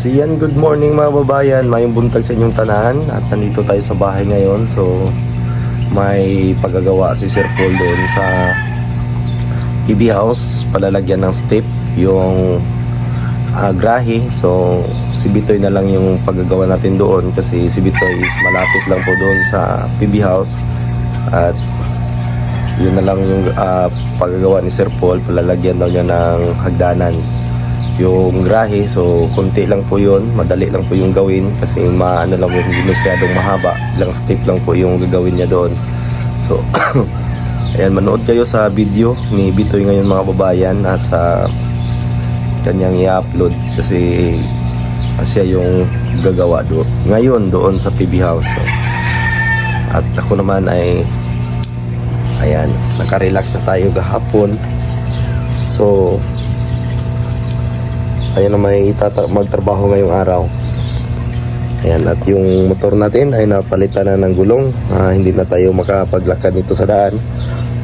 So yan, good morning mga babayan, mayong buntag sa inyong tanan. At nandito tayo sa bahay ngayon. So may paggagawa si Sir Paul doon sa PB house, palalagyan ng step yung grahe. So si Bitoy na lang yung paggagawa natin doon, kasi si Bitoy is malapit lang po doon sa PB house. At yun na lang yung paggagawa ni Sir Paul, palalagyan daw niya ng hagdanan yung grahe. So konti lang po yun, madali lang po yung gawin, kasi maano lang po, hindi masyadong mahaba, lang step lang po yung gagawin niya doon. So ayan, manood kayo sa video ni Bitoy ngayon mga babayan, at sa kanyang i-upload, kasi siya yung gagawa doon ngayon doon sa PB house. So, at ako naman ay ayan, naka-relax na tayo gahapon. So ayan na, may magtrabaho ngayong araw. Ayan, at yung motor natin ay napalitan na ng gulong. Hindi na tayo makapaglakad nito sa daan,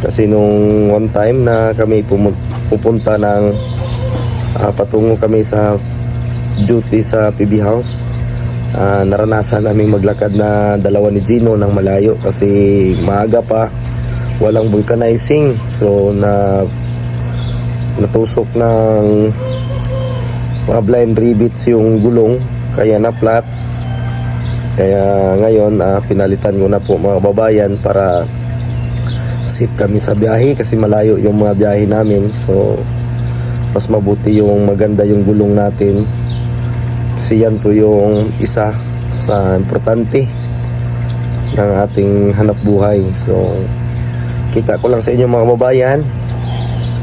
kasi nung one time na kami pupunta ng patungo kami sa duty sa PB house, naranasan naming maglakad na dalawa ni Gino ng malayo, kasi maaga pa, walang vulcanizing. So natusok ng mga blind rivets yung gulong, kaya na flat. Kaya ngayon pinalitan ko na po mga babayan, para safe kami sa biyahe, kasi malayo yung mga biyahe namin. So mas mabuti yung maganda yung gulong natin, kasi yan po yung isa sa importante ng ating hanap buhay. So kita ko lang sa inyo mga babayan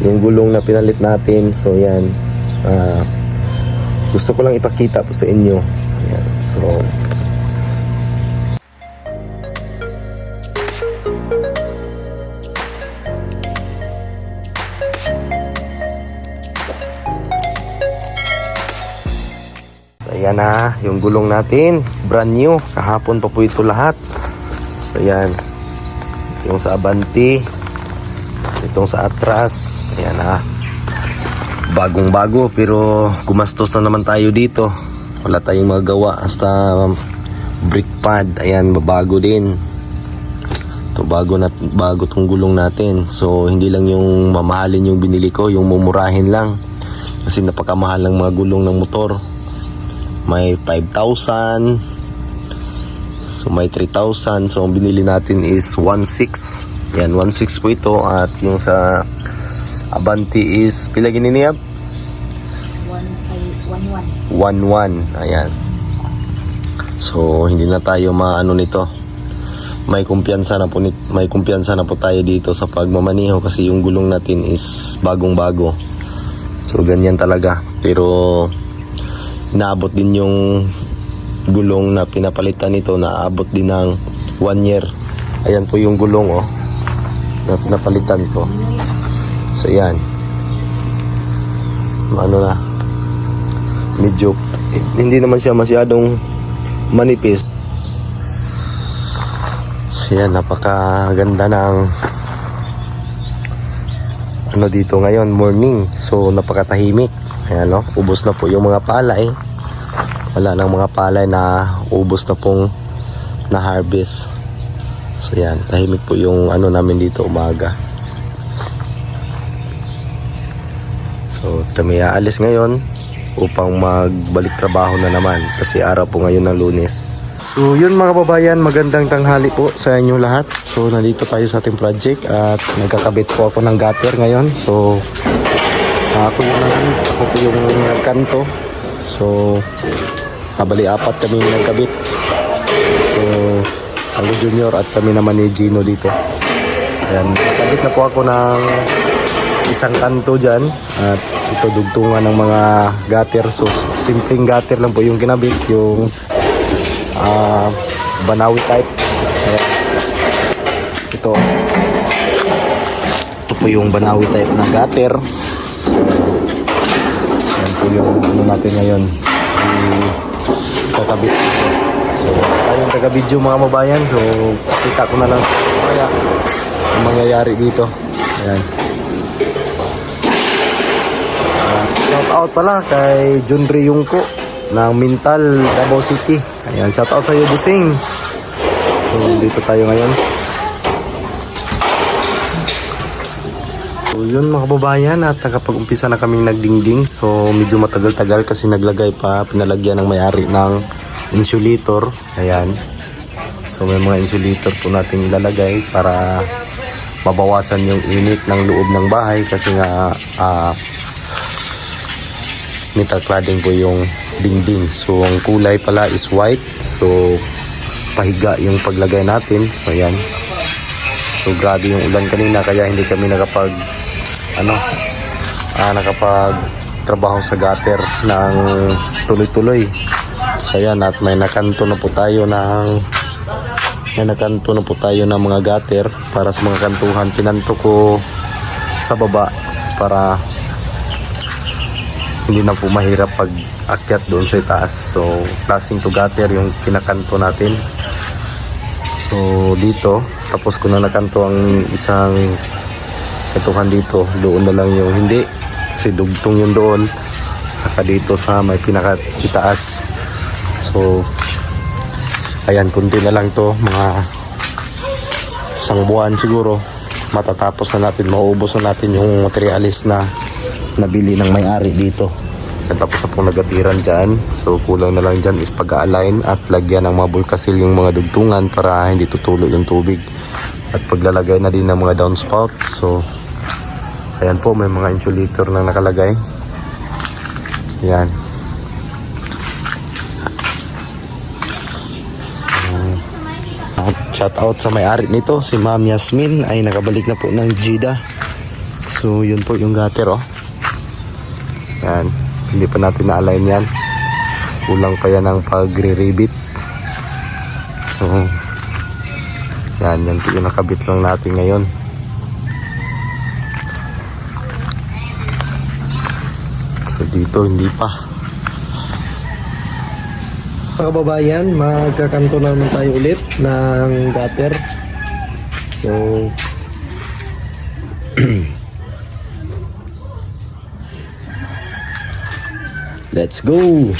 yung gulong na pinalit natin. So yan, gusto ko lang ipakita po sa inyo. Yan. So ayan na yung gulong natin, brand new, kahapon pa po ito lahat. So ayan, yung sa Avanti, itong sa atras, ayan na, bagong bago. Pero gumastos na naman tayo dito, wala tayong magawa. Hasta brake pad, ayan, bago din to, bago tong gulong natin. So hindi lang yung mamahalin yung binili ko, yung mumurahin lang, kasi napakamahal ng mga gulong ng motor. May 5,000, so may 3,000. So ang binili natin is 1,600. Yan, 1,600 po ito. At yung sa Avanti is pilagin niya 1,100. Ayan. So hindi na tayo maano nito. May kumpiyansa na po tayo dito sa pagmamaniho, kasi yung gulong natin is bagong-bago. So ganyan talaga. Pero naabot din yung gulong na pinapalitan nito, naabot din ng 1 year. Ayan po yung gulong na pinapalitan ko. So yan, ano na, medyo hindi naman siya masyadong manipis. So yan, napakaganda ng ano dito ngayon, morning. So napakatahimik. Ayan, ubos na po yung mga palay. Wala nang mga palay na ubos na pong na harvest. So yan, tahimik po yung ano namin dito umaga. So kami aalis ngayon upang magbalik trabaho na naman, kasi araw po ngayon ng Lunes. So yun mga babayan, magandang tanghali po sa inyo lahat. So nandito tayo sa ating project, at nagkakabit po ako ng gutter ngayon. So ako po yung nagkanto. So bali 4 kami nagkabit. So ako junior, at kami naman ni Gino dito. Ayan, nagkabit na po ako ng isang kanto dyan, at ito dugtungan ng mga gutter. So simpleng gutter lang po yung kinabit, yung Banawi type. Ayan. Ito po yung Banawi type na gutter. Yan po yung ano natin ngayon, kakabit. So tayong taga-video mga mabayan. So kita ko na lang kaya ang mangyayari dito. Ayan. Shout out pala kay Junri Yungko. ng Mintal, Davao City. Ayan, shoutout sa iyo, Busing. So, dito tayo ngayon. So, yun mga kababayan, at nakapag-umpisa na kaming nagdingding. So, medyo matagal-tagal kasi naglagay pa, pinalagyan ng may-ari ng insulator. Ayan. So, may mga insulator po nating ilalagay para mabawasan yung init ng loob ng bahay kasi nga metal cladding po yung dingding. So, ang kulay pala is white. So, pahiga yung paglagay natin. So, ayan. So, grabe yung ulan kanina kaya hindi kami nakapag trabaho sa gutter ng tuloy-tuloy. So, ayan, at may nakanto na po tayo ng mga gutter para sa mga kantuhan. Pinanto ko sa baba para hindi na po mahirap pag akyat doon sa itaas. So, klaseng to gutter yung kinakanto natin. So, dito, tapos ko na nakanto ang isang kantuhan dito. Doon na lang yung hindi. Kasi dugtong yun doon. Saka dito sa may pinaka-itaas. So, ayan, kunti na lang to. Mga isang buwan siguro. Matatapos na natin, mauubos na natin yung materialis na nabili ng may-ari dito. At tapos na pong nagatiran dyan. So kulang na lang dyan is pag-align at lagyan ng mga bulkasil yung mga dugtungan para hindi tutulo yung tubig. At paglalagay na din ng mga downspout. So ayan po, may mga insulator na nakalagay. Ayan. Shout out sa may-ari nito, si Ma'am Yasmin ay nakabalik na po ng Jeddah. So yun po yung gutter, oh. Yan, hindi pa natin na-align yan. Kulang pa yan ng pagre-ribbit. So yan po yung nakabit lang natin ngayon. So dito hindi pa. Mga kababayan, magkakanto naman tayo ulit ng gutter. So let's go.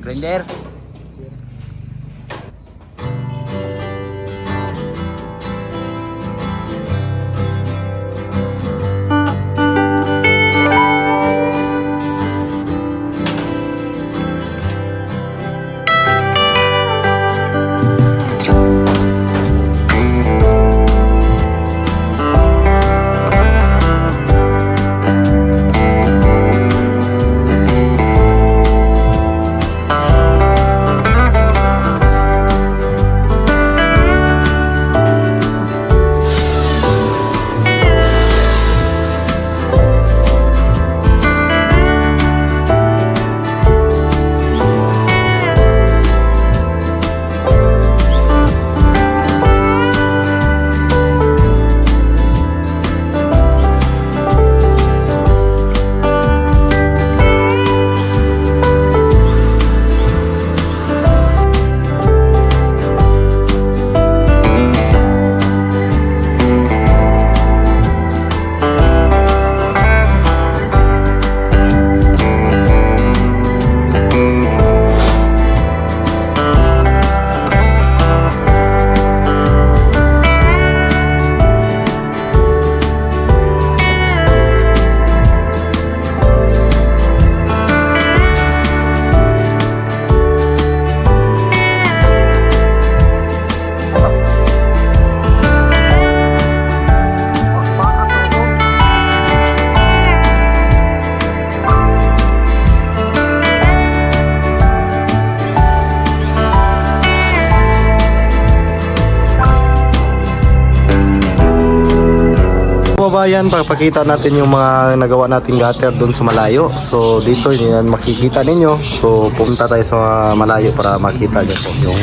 Grinder. Kababayan, papakita natin yung mga nagawa nating gutter doon sa malayo. So dito yan makikita ninyo. So pumunta tayo sa malayo para makita nyo po yung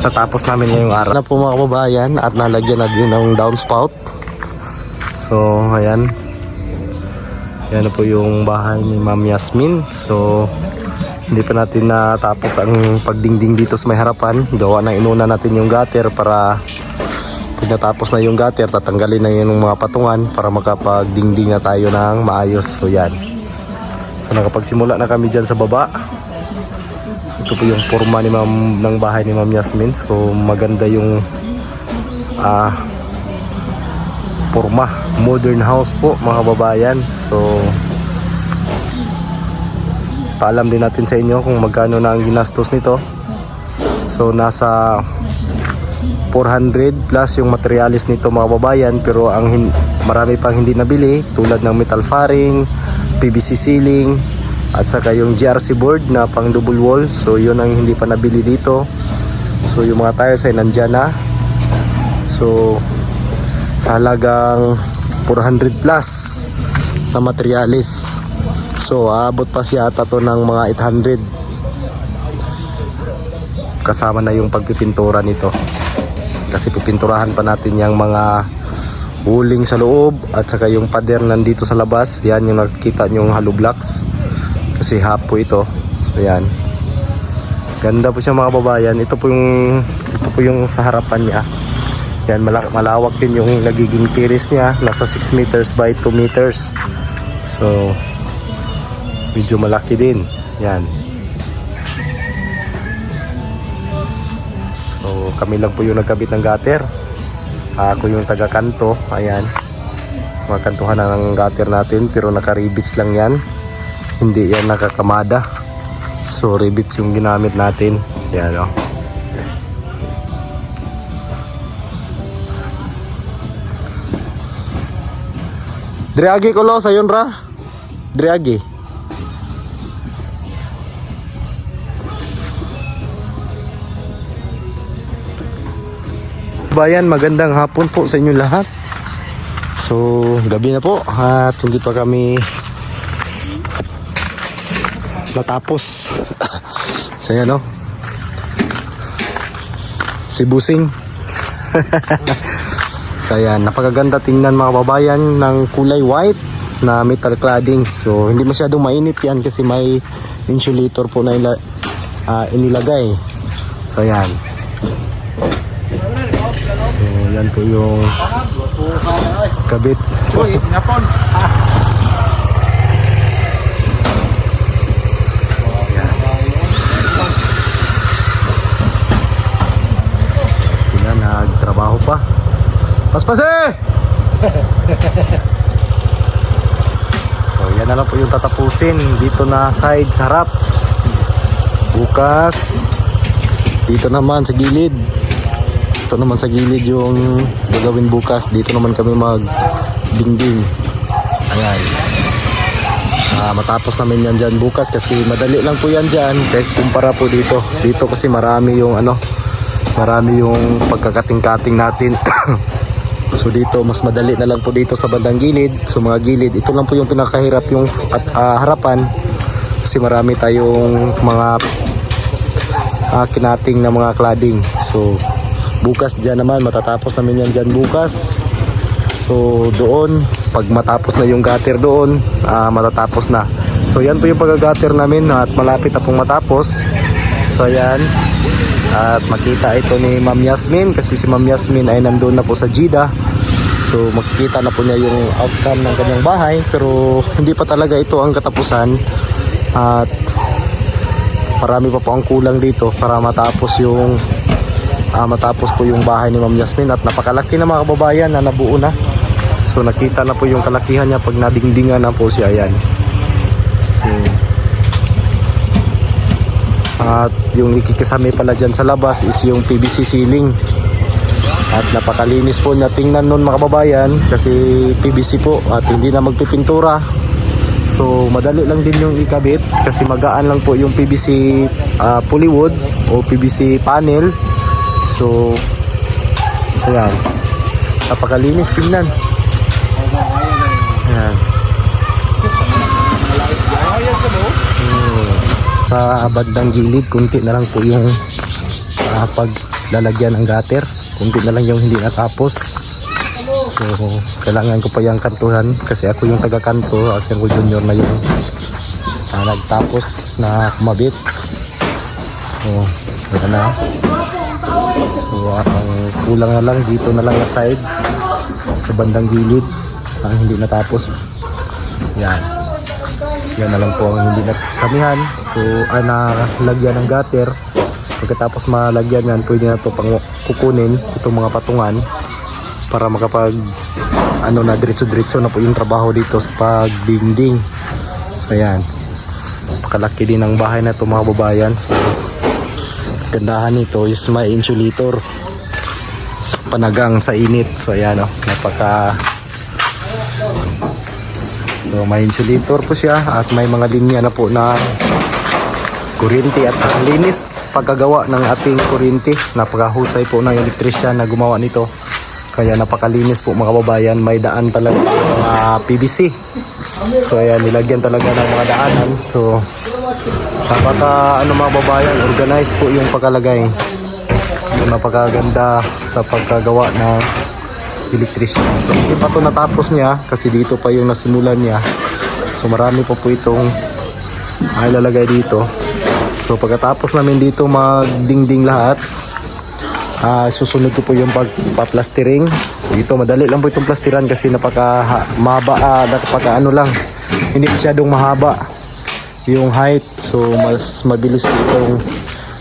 tatapos namin ngayong araw. Na po mga kababayan, at nalagyan na din ng downspout. So ayan, yan na po yung bahay ni Ma'am Yasmin. So hindi pa natin natapos ang pagdingding dito sa may harapan. Gawa na inuna natin yung gutter para pag natapos na yung gutter, tatanggalin na yung mga patungan para makapagdingding na tayo ng maayos. So yan. So nakapagsimula na kami dyan sa baba. So ito po yung forma ni ng bahay ni Ma'am Yasmin. So maganda yung forma. Modern house po mga babayan. So paalam din natin sa inyo kung magkano na ang ginastos nito. So nasa 400 plus yung materialis nito mga babayan, pero ang marami pang hindi nabili tulad ng metal faring, PVC ceiling at saka yung GRC board na pang double wall. So yun ang hindi pa nabili dito. So yung mga tiles ay nandyan na. So sa halagang 400 plus na materialis. So aabot pa siya ata to ng mga 800 kasama na yung pagpipintura nito. Kasi pipinturahan pa natin yung mga uling sa loob at saka yung pader nandito sa labas. Yan yung nakikita yung hollow blocks. Kasi half po ito. Ayan. Ganda po siya mga babayan. Ito po yung sa harapan niya. Yan, malawak din yung nagiging terrace niya. Nasa 6 meters by 2 meters. So medyo malaki din. Yan. So kami lang po yung nagkabit ng gutter. Ako yung taga-kanto. Ayan. Mga kantuhan ng gutter natin, pero naka-rivets lang yan. Hindi yan nakakamada. So rivets yung ginamit natin. Ayan o. Driagi ko lo sayon ra. Driagi. Bayan, magandang hapon po sa inyo lahat. So, gabi na po at hindi pa kami natapos. So, yan o. Si Busing. So, yan. Napakaganda tingnan mga babayan ng kulay white na metal cladding. So, hindi masyadong mainit yan kasi may insulator po na inilagay. So, yan. So, yan po yung kabit. Paspase! So yan na lang po yung tatapusin dito na side sa harap. Bukas dito naman sa gilid. Ito naman sa gilid yung gagawin bukas. Dito naman kami mag dingding. Ayan. Matapos namin yan dyan bukas kasi madali lang po yan dyan. Kasi kumpara po dito. Dito kasi marami yung marami yung pagkakating-kating natin. So dito mas madali na lang po dito sa bandang gilid. So mga gilid, ito lang po yung pinakahirap yung harapan. Kasi marami tayong mga kinating na mga cladding. So bukas dyan naman, matatapos namin yan dyan bukas. So doon, pag matapos na yung gutter doon, matatapos na. So yan po yung pag-gutter namin at malapit na pong matapos. So yan. At makita ito ni Ma'am Yasmin kasi si Ma'am Yasmin ay nandun na po sa Jeddah. So makikita na po niya yung outcome ng kanyang bahay. Pero hindi pa talaga ito ang katapusan. At marami pa po ang kulang dito para matapos yung matapos po yung bahay ni Ma'am Yasmin. At napakalaki na mga kababayan na nabuo na. So nakita na po yung kalakihan niya pag nadingdingan na po siya. Ayan. At yung ikikasami pala dyan sa labas is yung PVC ceiling. At napakalinis po na tingnan nun mga kababayan kasi PVC po at hindi na magpipintura. So madali lang din yung ikabit kasi magaan lang po yung PVC polywood o PVC panel. So ayan, napakalinis tingnan. Ayan. Sa bandang gilid, kunti na lang po yung paglalagyan ng gutter. Kunti na lang yung hindi natapos. So, kailangan ko pa yung kantuhan kasi ako yung taga-kanto. Kasi ako junior na yung nagtapos na kumabit. So, wala na. So, ang kulang na lang dito na lang na side sa bandang gilid ang hindi natapos. Yan. Yan na lang po ang hindi nasamihan. So, nalagyan ng gutter. Pagkatapos malagyan yan, pwede na ito pang kukunin itong mga patungan para makapag na diretso-diretso na po yung trabaho dito sa pagdingding. Ayan. Pakalaki din ang bahay na ito mga babayan. So, gandahan nito is may insulator. Panagang sa init. So, ayan o. So may insulator po siya at may mga linya na po na kuryente at linis pagkagawa ng ating kuryente. Napakahusay po ng elektrisyan na gumawa nito. Kaya napakalinis po mga kababayan. May daan talaga mga PVC. So ayan, nilagyan talaga ng mga daanan. So mga babayan, organize po yung pagkalagay. So, napakaganda sa pagkagawa ng electrician. So hindi pa ito natapos niya kasi dito pa yung nasimulan niya. So marami pa po itong ilalagay dito. So pagkatapos namin dito magdingding lahat, susunod ko po yung pagpa-plastering. Dito madali lang po itong plastiran kasi napaka lang. Hindi masyadong mahaba yung height. So mas mabilis po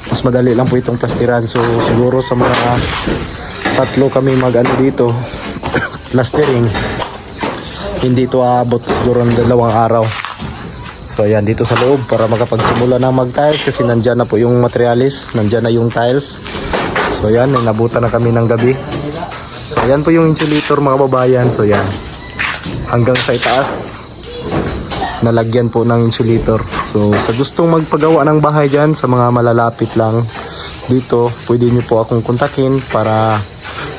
mas madali lang po itong plastiran. So siguro sa mga tatlo kami dito plastering, hindi ito aabot siguro ng 2 araw. So ayan, dito sa loob para makapagsimula na mag-tiles kasi nandyan na po yung materialis, nandyan na yung tiles. So ayan, nabutan na kami ng gabi. So ayan po yung insulator mga babayan. So ayan, hanggang sa itaas nalagyan po ng insulator. So sa gustong magpagawa ng bahay dyan, sa mga malalapit lang dito, pwede nyo po akong kontakin para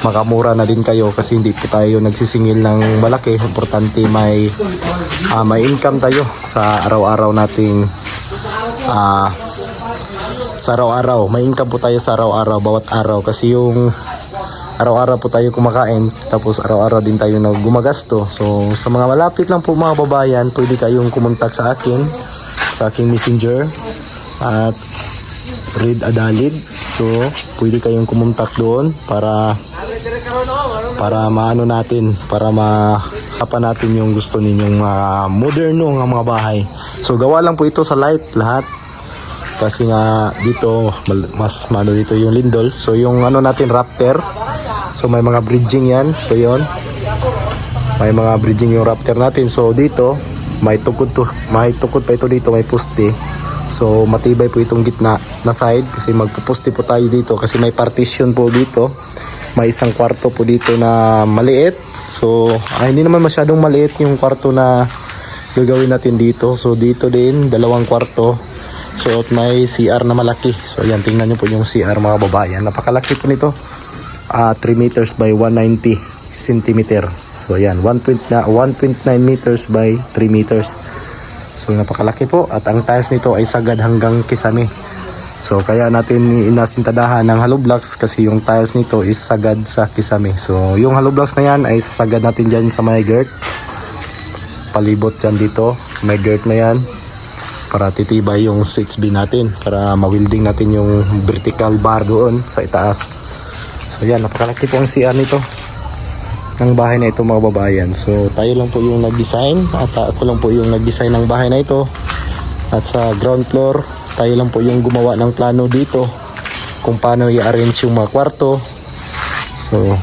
makamura na din kayo kasi hindi po tayo nagsisingil ng malaki. Importante may income tayo sa araw-araw nating sa araw-araw. May income po tayo sa araw-araw, bawat araw kasi yung araw-araw po tayo kumakain tapos araw-araw din tayo na gumagasto. So sa mga malapit lang po mga babayan, pwede kayong kumontak sa akin sa aking messenger at Red Adalid. So pwede kayong kumontak doon para maano natin, para makapan natin yung gusto ninyong moderno ng mga bahay. So gawa lang po ito sa light lahat kasi nga dito mas dito yung lindol. So yung natin rafter, So may mga bridging yan. So yon. May mga bridging yung Raptor natin. So dito, may tukod pa ito dito, may poste. So matibay po itong gitna na side kasi magpuposte po tayo dito kasi may partition po dito. May isang kwarto po dito na maliit. So hindi naman masyadong maliit yung kwarto na gagawin natin dito. So dito din, dalawang kwarto. So at may CR na malaki. So ayan, tingnan nyo po yung CR mga babayan. Napakalaki po nito. 3 meters by 190 centimeter. So ayan, 1.9 meters by 3 meters. So napakalaki po. At ang tiles nito ay sagad hanggang kisame. So kaya natin inasintadahan ng hollow blocks kasi yung tiles nito is sagad sa kisame. So yung hollow blocks na yan ay sasagad natin dyan sa may girt. Palibot dyan dito. May girt na yan. Para titibay yung 6B natin. Para ma-welding natin yung vertical bar doon sa itaas. So yan, napakalaki po ang CR nito. Ng bahay na ito mga babayan. So tayo lang po yung nag-design. At ako lang po yung nag-design ng bahay na ito. At sa ground floor, tayo lang po yung gumawa ng plano dito kung paano i-arrange yung mga kwarto. So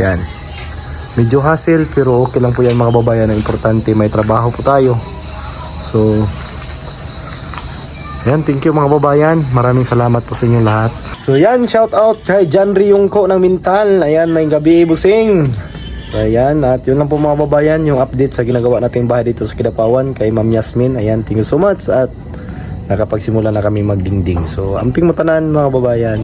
yan, medyo hassle pero okay lang po yan mga babayan. Ang importante may trabaho po tayo. So yan, thank you mga babayan. Maraming salamat po sa inyong lahat. So yan, shout out kay John Ryungko ng Mintal. Ayan, may gabi busing. Ayan, at yun lang po mga babayan, yung update sa ginagawa nating bahay dito sa Kidapawan kay Ma'am Yasmin. Ayan, thank you so much at nakapagsimula na kami magdingding. So amping matanan mga babayan.